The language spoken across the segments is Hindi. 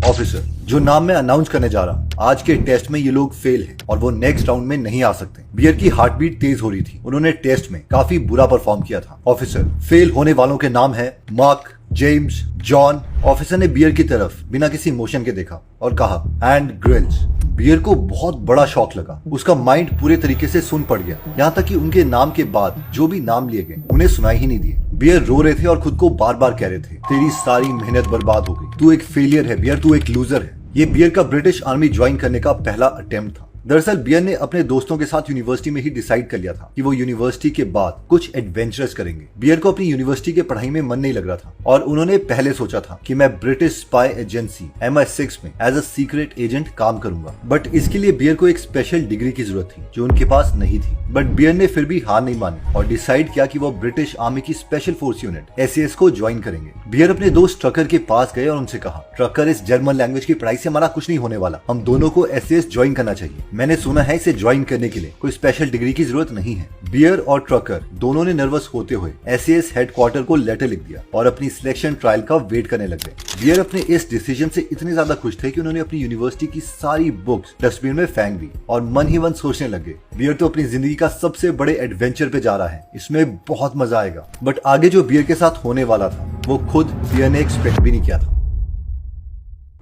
ऑफिसर, जो नाम मैं अनाउंस करने जा रहा हूँ, आज के टेस्ट में ये लोग फेल हैं और वो नेक्स्ट राउंड में नहीं आ सकते। बियर की हार्ट बीट तेज हो रही थी। उन्होंने टेस्ट में काफी बुरा परफॉर्म किया था। ऑफिसर, फेल होने वालों के नाम है मार्क, जेम्स, जॉन। ऑफिसर ने बियर की तरफ बिना किसी इमोशन के देखा और कहा, एंड ग्रिल्स। बियर को बहुत बड़ा शॉक लगा। उसका माइंड पूरे तरीके से सुन पड़ गया, यहाँ तक कि उनके नाम के बाद जो भी नाम लिए गए उन्हें सुनाई ही नहीं दिए। बियर रो रहे थे और खुद को बार बार कह रहे थे, तेरी सारी मेहनत बर्बाद हो गई, तू एक फेलियर है बियर, तू एक लूजर है। ये बियर का ब्रिटिश आर्मी ज्वाइन करने का पहला अटेम्प्ट था। दरअसल बियर ने अपने दोस्तों के साथ यूनिवर्सिटी में ही डिसाइड कर लिया था कि वो यूनिवर्सिटी के बाद कुछ एडवेंचरस करेंगे। बियर को अपनी यूनिवर्सिटी के पढ़ाई में मन नहीं लग रहा था और उन्होंने पहले सोचा था कि मैं ब्रिटिश स्पाई एजेंसी MI6 में एज अ सीक्रेट एजेंट काम करूंगा। बट इसके लिए बियर को एक स्पेशल डिग्री की जरूरत थी जो उनके पास नहीं थी। बट बियर ने फिर भी हार नहीं मानी और डिसाइड किया कि वो ब्रिटिश आर्मी की स्पेशल फोर्स यूनिट SAS को ज्वाइन करेंगे। बियर अपने दोस्त ट्रकर के पास गए और उनसे कहा, ट्रकर, इस जर्मन लैंग्वेज की पढ़ाई से हमारा कुछ नहीं होने वाला, हम दोनों को SAS ज्वाइन करना चाहिए। मैंने सुना है इसे ज्वाइन करने के लिए कोई स्पेशल डिग्री की जरूरत नहीं है। बियर और ट्रकर दोनों ने नर्वस होते हुए SAS हेडक्वार्टर को लेटर लिख दिया और अपनी सिलेक्शन ट्रायल का वेट करने लग गए। बियर अपने इस डिसीजन से इतने ज्यादा खुश थे कि उन्होंने अपनी यूनिवर्सिटी की सारी बुक्स डस्टबिन में फेंक दी और मन ही मन सोचने लगे, बियर तो अपनी जिंदगी का सबसे बड़े एडवेंचर पे जा रहा है, इसमें बहुत मजा आएगा। बट आगे जो बियर के साथ होने वाला था वो खुद बियर ने एक्सपेक्ट भी नहीं किया था।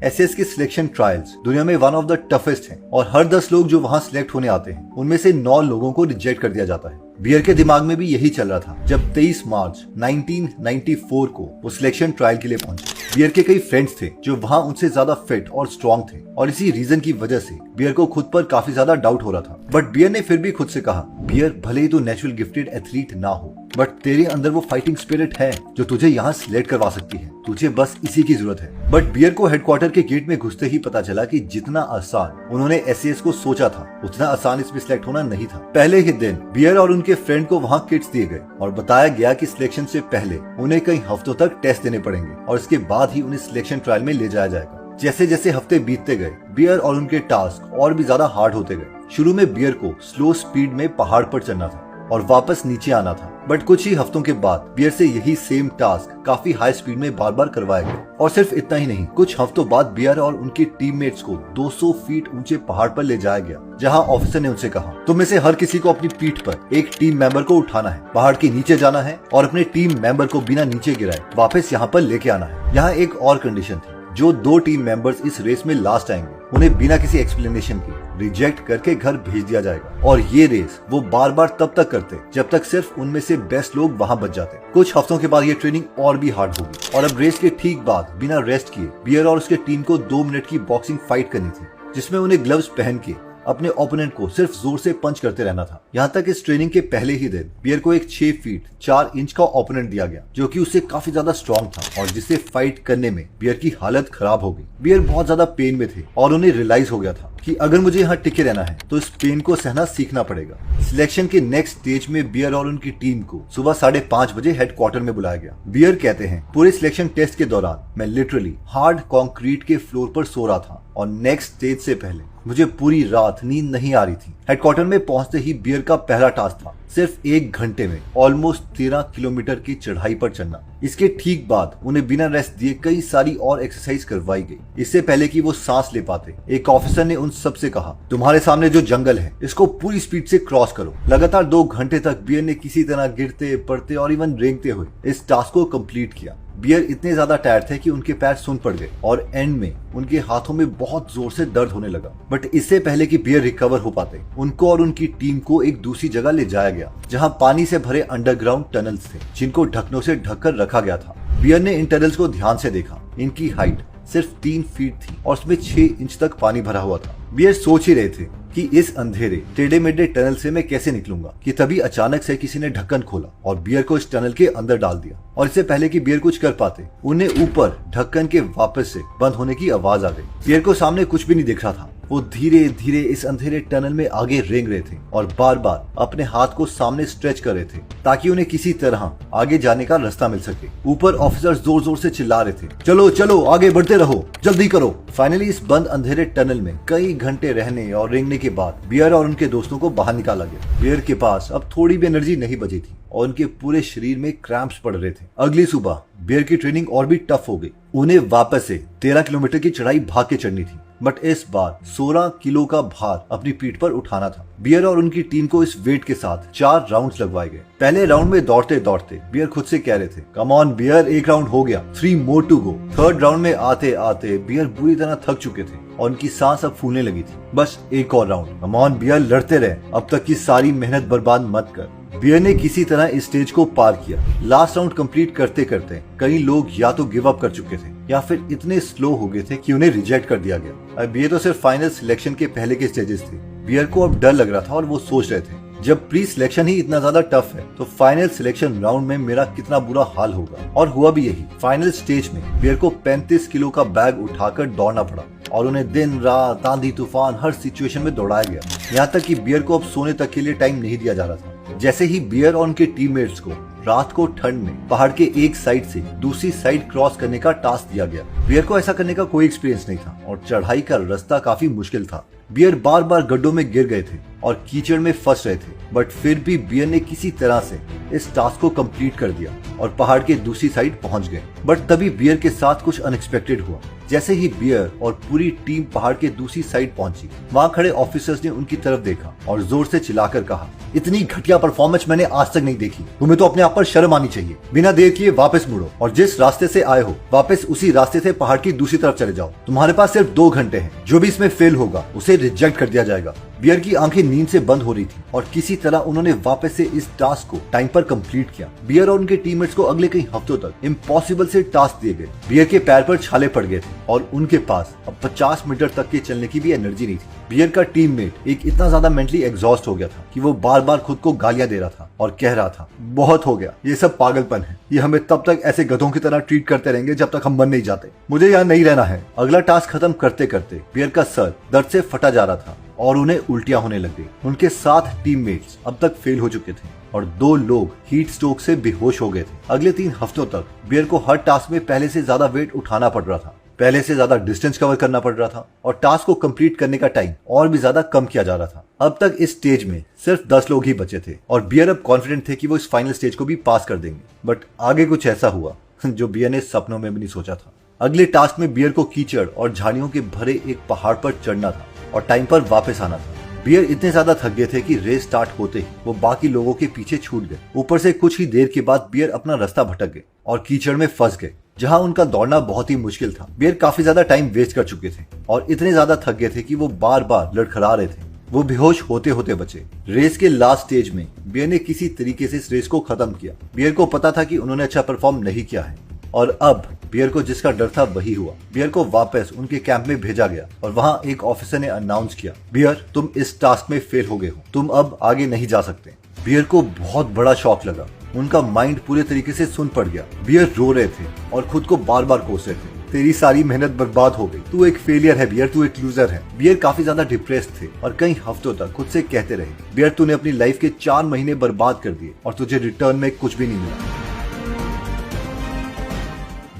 SS के सिलेक्शन ट्रायल्स दुनिया में वन ऑफ द टफेस्ट हैं और हर 10 लोग जो वहां सिलेक्ट होने आते हैं उनमें से 9 लोगों को रिजेक्ट कर दिया जाता है। बियर के दिमाग में भी यही चल रहा था जब 23 मार्च 1994 को वो सिलेक्शन ट्रायल के लिए पहुंचे। बियर के कई फ्रेंड्स थे जो वहां उनसे ज्यादा फिट और स्ट्रॉन्ग थे और इसी रीजन की वजह से बियर को खुद पर काफी ज्यादा डाउट हो रहा था। बट बियर ने फिर भी खुद से कहा, बियर, भले ही तू नेचुरल गिफ्टेड एथलीट ना हो बट तेरे अंदर वो फाइटिंग स्पिरिट है जो तुझे यहाँ सिलेक्ट करवा सकती है, तुझे बस इसी की जरूरत है। बट बियर को हेडक्वार्टर के गेट में घुसते ही पता चला कि जितना आसान उन्होंने SAS को सोचा था उतना आसान इसमें सिलेक्ट होना नहीं था। पहले ही दिन बियर और उनके फ्रेंड को वहाँ किट्स दिए गए और बताया गया कि सिलेक्शन से पहले उन्हें कई हफ्तों तक टेस्ट देने पड़ेंगे और इसके बाद ही उन्हें सिलेक्शन ट्रायल में ले जाया जाएगा। जैसे जैसे हफ्ते बीतते गए बियर और उनके टास्क और भी ज्यादा हार्ड होते गए। शुरू में बियर को स्लो स्पीड में पहाड़ पर चढ़ना था और वापस नीचे आना था, बट कुछ ही हफ्तों के बाद बियर से यही सेम टास्क काफी हाई स्पीड में बार बार करवाया गया। और सिर्फ इतना ही नहीं, कुछ हफ्तों बाद बियर और उनके टीममेट्स को 200 फीट ऊंचे पहाड़ पर ले जाया गया, जहां ऑफिसर ने उनसे कहा, तुम में से हर किसी को अपनी पीठ पर एक टीम मेंबर को उठाना है, पहाड़ के नीचे जाना है और अपने टीम मेंबर को बिना नीचे गिराए वापस यहाँ पर लेके आना है। यहाँ एक और कंडीशन थी, जो 2 टीम मेंबर्स इस रेस में लास्ट आएंगे उन्हें बिना किसी एक्सप्लेनेशन के रिजेक्ट करके घर भेज दिया जाएगा। और ये रेस वो बार बार तब तक करते जब तक सिर्फ उनमें से बेस्ट लोग वहां बच जाते। कुछ हफ्तों के बाद ये ट्रेनिंग और भी हार्ड होगी और अब रेस के ठीक बाद बिना रेस्ट किए बियर और उसके टीम को 2 मिनट की बॉक्सिंग फाइट करनी थी, जिसमें उन्हें ग्लव्स पहन के अपने ओपोनेंट को सिर्फ जोर से पंच करते रहना था। यहाँ तक इस ट्रेनिंग के पहले ही दिन बियर को एक 6 फीट 4 इंच का ओपोनेंट दिया गया जो कि उससे काफी ज्यादा स्ट्रॉन्ग था और जिससे फाइट करने में बियर की हालत खराब हो गई। बियर बहुत ज्यादा पेन में थे और उन्हें रियलाइज हो गया था कि अगर मुझे यहाँ टिके रहना है तो इस पेन को सहना सीखना पड़ेगा। सिलेक्शन के नेक्स्ट स्टेज में बियर और उनकी टीम को सुबह 5:30 बजे हेडक्वार्टर में बुलाया गया। बियर कहते हैं, पूरे सिलेक्शन टेस्ट के दौरान मैं लिटरली हार्ड कंक्रीट के फ्लोर पर सो रहा था और नेक्स्ट स्टेज से पहले मुझे पूरी रात नींद नहीं आ रही थी। हेडक्वार्टर में पहुंचते ही बियर का पहला टास्क था सिर्फ 1 घंटे में ऑलमोस्ट 13 किलोमीटर की चढ़ाई पर चढ़ना। इसके ठीक बाद उन्हें बिना रेस्ट दिए कई सारी और एक्सरसाइज करवाई गई, इससे पहले कि वो सांस ले पाते। एक ऑफिसर ने उन सब से कहा, तुम्हारे सामने जो जंगल है इसको पूरी स्पीड से क्रॉस करो। लगातार 2 घंटे तक बियर ने किसी तरह गिरते पड़ते और इवन रेंगते हुए इस टास्क को कंप्लीट किया। बियर इतने ज्यादा टायर्ड थे कि उनके पैर सुन पड़ गए और एंड में उनके हाथों में बहुत जोर से दर्द होने लगा। बट इससे पहले कि बियर रिकवर हो पाते, उनको और उनकी टीम को एक दूसरी जगह ले जाया गया जहां पानी से भरे अंडरग्राउंड टनल्स थे जिनको ढक्कनों से ढककर रखा गया था। बियर ने इन टनल्स को ध्यान से देखा। इनकी हाइट सिर्फ 3 फीट थी और उसमें 6 इंच तक पानी भरा हुआ था। बियर सोच ही रहे थे कि इस अंधेरे टेढ़े मेढ़े टनल से मैं कैसे निकलूंगा कि तभी अचानक से किसी ने ढक्कन खोला और बियर को इस टनल के अंदर डाल दिया। और इससे पहले कि बियर कुछ कर पाते, उन्हें ऊपर ढक्कन के वापस से बंद होने की आवाज आ गई। बियर को सामने कुछ भी नहीं दिख रहा था। वो धीरे धीरे इस अंधेरे टनल में आगे रेंग रहे थे और बार बार अपने हाथ को सामने स्ट्रेच कर रहे थे ताकि उन्हें किसी तरह आगे जाने का रास्ता मिल सके। ऊपर ऑफिसर्स जोर जोर से चिल्ला रहे थे, चलो चलो आगे बढ़ते रहो, जल्दी करो, फाइनली इस बंद अंधेरे टनल में कई घंटे रहने और रेंगने के बाद बियर और उनके दोस्तों को बाहर निकाला गया। बियर के पास अब थोड़ी भी एनर्जी नहीं बची थी और उनके पूरे शरीर में क्रैम्प्स पड़ रहे थे। अगली सुबह बियर की ट्रेनिंग और भी टफ हो गई। उन्हें वापस से 13 किलोमीटर की चढ़ाई भाग के चढ़नी थी, बट इस बार 16 किलो का भार अपनी पीठ पर उठाना था। बियर और उनकी टीम को इस वेट के साथ 4 राउंड्स लगवाए गए। पहले राउंड में दौड़ते दौड़ते बियर खुद से कह रहे थे, कम ऑन बियर, एक राउंड हो गया, 3 more to go. Third round में आते आते बियर बुरी तरह थक चुके थे और उनकी सांस अब फूलने लगी थी। बस एक और राउंड, कम ऑन बियर, लड़ते रहे, अब तक की सारी मेहनत बर्बाद मत कर। बियर ने किसी तरह इस स्टेज को पार किया। लास्ट राउंड कंप्लीट करते करते कई लोग या तो गिव अप कर चुके थे या फिर इतने स्लो हो गए थे कि उन्हें रिजेक्ट कर दिया गया। अब ये तो सिर्फ फाइनल सिलेक्शन के पहले के स्टेजेस थे। बियर को अब डर लग रहा था और वो सोच रहे थे, जब प्री सिलेक्शन ही इतना ज्यादा टफ है तो फाइनल सिलेक्शन राउंड में मेरा कितना बुरा हाल होगा। और हुआ भी यही। फाइनल स्टेज में बियर को 35 किलो का बैग उठाकर दौड़ना पड़ा और उन्हें दिन रात आंधी तूफान हर सिचुएशन में दौड़ाया गया। यहाँ तक कि बियर को अब सोने तक के लिए टाइम नहीं दिया जा रहा था। जैसे ही बियर और उनके टीममेट्स को रात को ठंड में पहाड़ के एक साइड से दूसरी साइड क्रॉस करने का टास्क दिया गया, बियर को ऐसा करने का कोई एक्सपीरियंस नहीं था और चढ़ाई का रास्ता काफी मुश्किल था। बियर बार बार गड्ढों में गिर गए थे और कीचड़ में फंस रहे थे, बट फिर भी बियर ने किसी तरह से इस टास्क को कंप्लीट कर दिया और पहाड़ के दूसरी साइड पहुंच गए। बट तभी बियर के साथ कुछ अनएक्सपेक्टेड हुआ। जैसे ही बियर और पूरी टीम पहाड़ के दूसरी साइड पहुंची, वहाँ खड़े ऑफिसर्स ने उनकी तरफ देखा और जोर से चिल्लाकर कहा, इतनी घटिया परफॉर्मेंस मैंने आज तक नहीं देखी। तुम्हें तो अपने आप पर शर्म आनी चाहिए। बिना देर किए वापस मुड़ो और जिस रास्ते से आए हो वापस उसी रास्ते से पहाड़ की दूसरी तरफ चले जाओ। तुम्हारे पास सिर्फ 2 घंटे हैं। जो भी इसमें फेल होगा उसे रिजेक्ट कर दिया जाएगा। बियर की आंखें नींद से बंद हो रही थी और किसी तरह उन्होंने वापस से इस टास्क को टाइम पर कंप्लीट किया। बियर और उनके टीममेट्स को अगले कई हफ्तों तक इम्पॉसिबल से टास्क दिए गए। बियर के पैर पर छाले पड़ गए थे और उनके पास अब 50 मीटर तक के चलने की भी एनर्जी नहीं थी। बियर का टीममेट एक इतना ज्यादा मेंटली एग्जॉस्ट हो गया था कि वो बार बार खुद को गालियां दे रहा था और कह रहा था, बहुत हो गया, ये सब पागलपन है। ये हमें तब तक ऐसे गधों की तरह ट्रीट करते रहेंगे जब तक हम मर नहीं जाते। मुझे यहाँ नहीं रहना है। अगला टास्क खत्म करते करते बियर का सर दर्द से फटा जा रहा था और उन्हें उल्टियां होने लग गई। उनके 7 टीममेट्स अब तक फेल हो चुके थे और 2 लोग हीट स्ट्रोक से बेहोश हो गए थे। अगले 3 हफ्तों तक बियर को हर टास्क में पहले से ज्यादा वेट उठाना पड़ रहा था, पहले से ज्यादा डिस्टेंस कवर करना पड़ रहा था और टास्क को कंप्लीट करने का टाइम और भी ज्यादा कम किया जा रहा था। अब तक इस स्टेज में सिर्फ 10 लोग ही बचे थे और बियर अब कॉन्फिडेंट थे कि वो इस फाइनल स्टेज को भी पास कर देंगे। बट आगे कुछ ऐसा हुआ जो बियर ने सपनों में भी नहीं सोचा था। अगले टास्क में बियर को कीचड़ और झाड़ियों के भरे एक पहाड़ पर चढ़ना था और टाइम पर वापस आना था। बियर इतने ज्यादा थक गए थे कि रेस स्टार्ट होते ही वो बाकी लोगों के पीछे छूट गए। ऊपर से कुछ ही देर के बाद बियर अपना रास्ता भटक गए और कीचड़ में फंस गए, जहां उनका दौड़ना बहुत ही मुश्किल था। बियर काफी ज्यादा टाइम वेस्ट कर चुके थे और इतने ज्यादा थक गए थे कि वो बार बार लड़खड़ा रहे थे। वो बेहोश होते होते बचे। रेस के लास्ट स्टेज में बियर ने किसी तरीके से इस रेस को खत्म किया। बियर को पता था कि उन्होंने अच्छा परफॉर्म नहीं किया है और अब बियर को जिसका डर था वही हुआ। बियर को वापस उनके कैंप में भेजा गया और वहाँ एक ऑफिसर ने अनाउंस किया, बियर, तुम इस टास्क में फेल हो गए हो, तुम अब आगे नहीं जा सकते। बियर को बहुत बड़ा शॉक लगा। उनका माइंड पूरे तरीके से सुन पड़ गया। बियर रो रहे थे और खुद को बार बार कोस रहे थे, तेरी सारी मेहनत बर्बाद हो गई, तू एक फेलियर है बियर, तू एक लूजर है। बियर काफी ज्यादा डिप्रेस्ड थे और कई हफ्तों तक खुद से कहते रहे, बियर, तूने अपनी लाइफ के 4 महीने बर्बाद कर दिए और तुझे रिटर्न में कुछ भी नहीं मिला।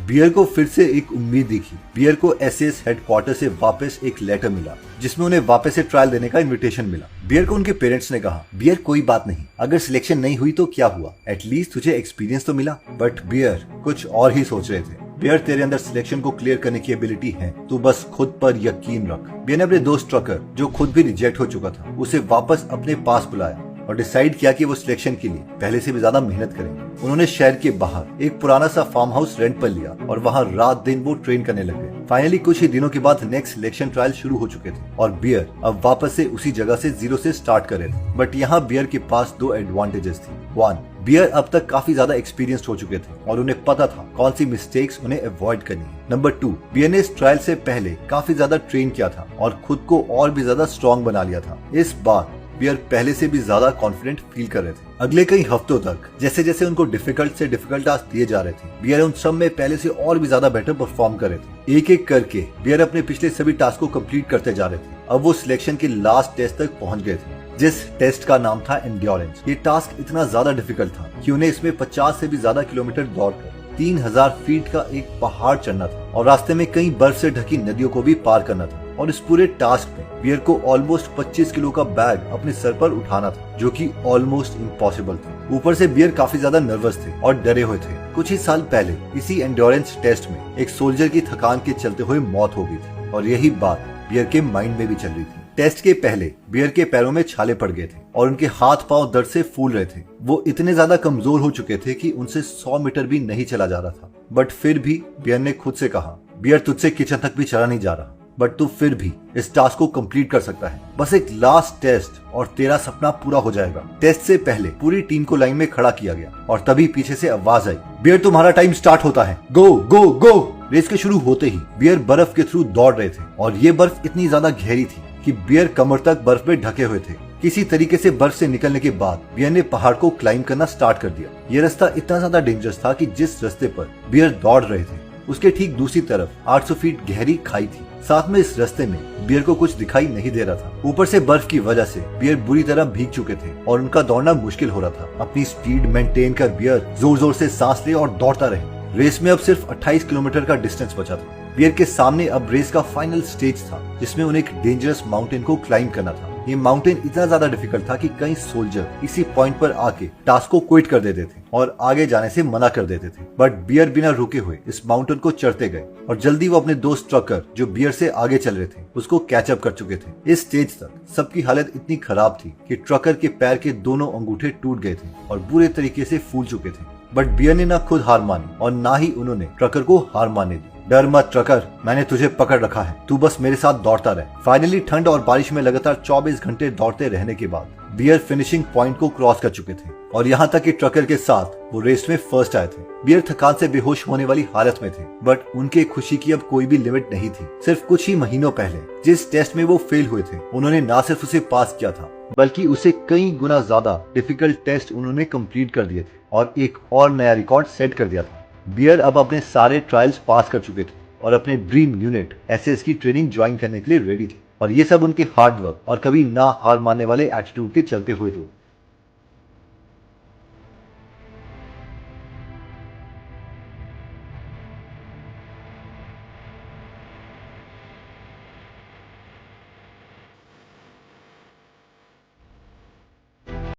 बियर को फिर से एक उम्मीद दिखी। बियर को एसएस हेडक्वार्टर से वापस एक लेटर मिला जिसमें उन्हें वापस से ट्रायल देने का इनविटेशन मिला। बियर को उनके पेरेंट्स ने कहा, बियर, कोई बात नहीं, अगर सिलेक्शन नहीं हुई तो क्या हुआ, एटलीस्ट तुझे एक्सपीरियंस तो मिला। बट बियर कुछ और ही सोच रहे थे। बियर, तेरे अंदर सिलेक्शन को क्लियर करने की एबिलिटी है, तू बस खुद पर यकीन रख। बियर ने अपने दोस्त ट्रकर, जो खुद भी रिजेक्ट हो चुका था, उसे वापस अपने पास बुलाया और डिसाइड किया कि वो सिलेक्शन के लिए पहले से भी ज्यादा मेहनत करेंगे। उन्होंने शहर के बाहर एक पुराना सा फार्म हाउस रेंट पर लिया और वहाँ रात दिन वो ट्रेन करने लगे। फाइनली कुछ ही दिनों के बाद नेक्स्ट सिलेक्शन ट्रायल शुरू हो चुके थे और बियर अब वापस से उसी जगह से 0 से स्टार्ट कर रहे थे। बट यहाँ बियर के पास 2 एडवांटेजेस थी। 1, बियर अब तक काफी ज्यादा एक्सपीरियंस्ड हो चुके थे और उन्हें पता था कौन सी मिस्टेक्स उन्हें अवॉइड करनी है। नंबर 2, बियर ने इस ट्रायल से पहले काफी ज्यादा ट्रेन किया था और खुद को और भी ज्यादा स्ट्रॉन्ग बना लिया था। इस बार बियर पहले से भी ज्यादा कॉन्फिडेंट फील कर रहे थे। अगले कई हफ्तों तक जैसे जैसे उनको डिफिकल्ट से डिफिकल्ट टास्क दिए जा रहे थे, बियर उन सब में पहले से और भी ज्यादा बेटर परफॉर्म कर रहे थे। एक एक करके बियर अपने पिछले सभी टास्क को कंप्लीट करते जा रहे थे। अब वो सिलेक्शन के लास्ट टेस्ट तक पहुंच गए थे, जिस टेस्ट का नाम था एंड्योरेंस। ये टास्क इतना ज्यादा डिफिकल्ट था कि उन्हें इसमें 50 से भी ज्यादा किलोमीटर दौड़कर 3000 फीट का एक पहाड़ चढ़ना था और रास्ते में कई बर्फ से ढकी नदियों को भी पार करना था। और इस पूरे टास्क में बियर को ऑलमोस्ट 25 किलो का बैग अपने सर पर उठाना था, जो कि ऑलमोस्ट इम्पॉसिबल था। ऊपर से बियर काफी ज्यादा नर्वस थे और डरे हुए थे। कुछ ही साल पहले इसी एंड्योरेंस टेस्ट में एक सोल्जर की थकान के चलते हुए मौत हो गई थी और यही बात बियर के माइंड में भी चल रही थी। टेस्ट के पहले बियर के पैरों में छाले पड़ गए थे और उनके हाथ पांव दर्द से फूल रहे थे। वो इतने ज्यादा कमजोर हो चुके थे कि उनसे 100 मीटर भी नहीं चला जा रहा था। बट फिर भी बियर ने खुद से कहा, बियर तुझसे किचन तक भी चला नहीं जा रहा, बट तू फिर भी इस टास्क को कंप्लीट कर सकता है। बस एक लास्ट टेस्ट और तेरा सपना पूरा हो जाएगा। टेस्ट से पहले पूरी टीम को लाइन में खड़ा किया गया और तभी पीछे से आवाज आई, बियर तुम्हारा टाइम स्टार्ट होता है, गो गो गो। रेस के शुरू होते ही बियर बर्फ के थ्रू दौड़ रहे थे और ये बर्फ इतनी ज्यादा गहरी थी कि बियर कमर तक बर्फ में ढके हुए थे। किसी तरीके से बर्फ से निकलने के बाद बियर ने पहाड़ को क्लाइंब करना स्टार्ट कर दिया। ये रास्ता इतना ज्यादा डेंजरस था कि जिस रास्ते पर बियर दौड़ रहे थे उसके ठीक दूसरी तरफ 800 फीट गहरी खाई थी। साथ में इस रास्ते में बियर को कुछ दिखाई नहीं दे रहा था। ऊपर से बर्फ की वजह से बियर बुरी तरह भीग चुके थे और उनका दौड़ना मुश्किल हो रहा था। अपनी स्पीड मेंटेन कर बियर जोर जोर से सांस ले और दौड़ता रहे। रेस में अब सिर्फ 28 किलोमीटर का डिस्टेंस बचा था। बियर के सामने अब रेस का फाइनल स्टेज था, जिसमें उन्हें एक डेंजरस माउंटेन को क्लाइंब करना था। ये माउंटेन इतना ज्यादा डिफिकल्ट था कि कई सोल्जर इसी पॉइंट पर आके टास्क को क्विट कर देते थे और आगे जाने से मना कर देते थे। बट बियर बिना रुके हुए इस माउंटेन को चढ़ते गए और जल्दी वो अपने दोस्त ट्रकर जो बियर से आगे चल रहे थे उसको कैचअप कर चुके थे। इस स्टेज तक सबकी हालत इतनी खराब थी कि ट्रकर के पैर के दोनों अंगूठे टूट गए थे और बुरे तरीके से फूल चुके थे। बट बियर ने ना खुद हार मानी और ना ही उन्होंने ट्रकर को हार मानने दी। डर मत ट्रकर, मैंने तुझे पकड़ रखा है, तू बस मेरे साथ दौड़ता रहे। फाइनली ठंड और बारिश में लगातार 24 घंटे दौड़ते रहने के बाद बियर फिनिशिंग पॉइंट को क्रॉस कर चुके थे और यहाँ तक कि ट्रकर के साथ वो रेस में फर्स्ट आए थे। बियर थकान से बेहोश होने वाली हालत में थे, बट उनके खुशी की अब कोई भी लिमिट नहीं थी। सिर्फ कुछ ही महीनों पहले जिस टेस्ट में वो फेल हुए थे, उन्होंने ना सिर्फ उसे पास किया था बल्कि उसे कई गुना ज्यादा डिफिकल्ट टेस्ट उन्होंने कंप्लीट कर दिए थे और एक और नया रिकॉर्ड सेट कर दिया था। बियर अब अपने सारे ट्रायल्स पास कर चुके थे और अपने ड्रीम यूनिट एसएस की ट्रेनिंग ज्वाइन करने के लिए रेडी थे और ये सब उनके हार्ड वर्क और कभी ना हार मानने वाले एटीट्यूड के चलते हुए थे।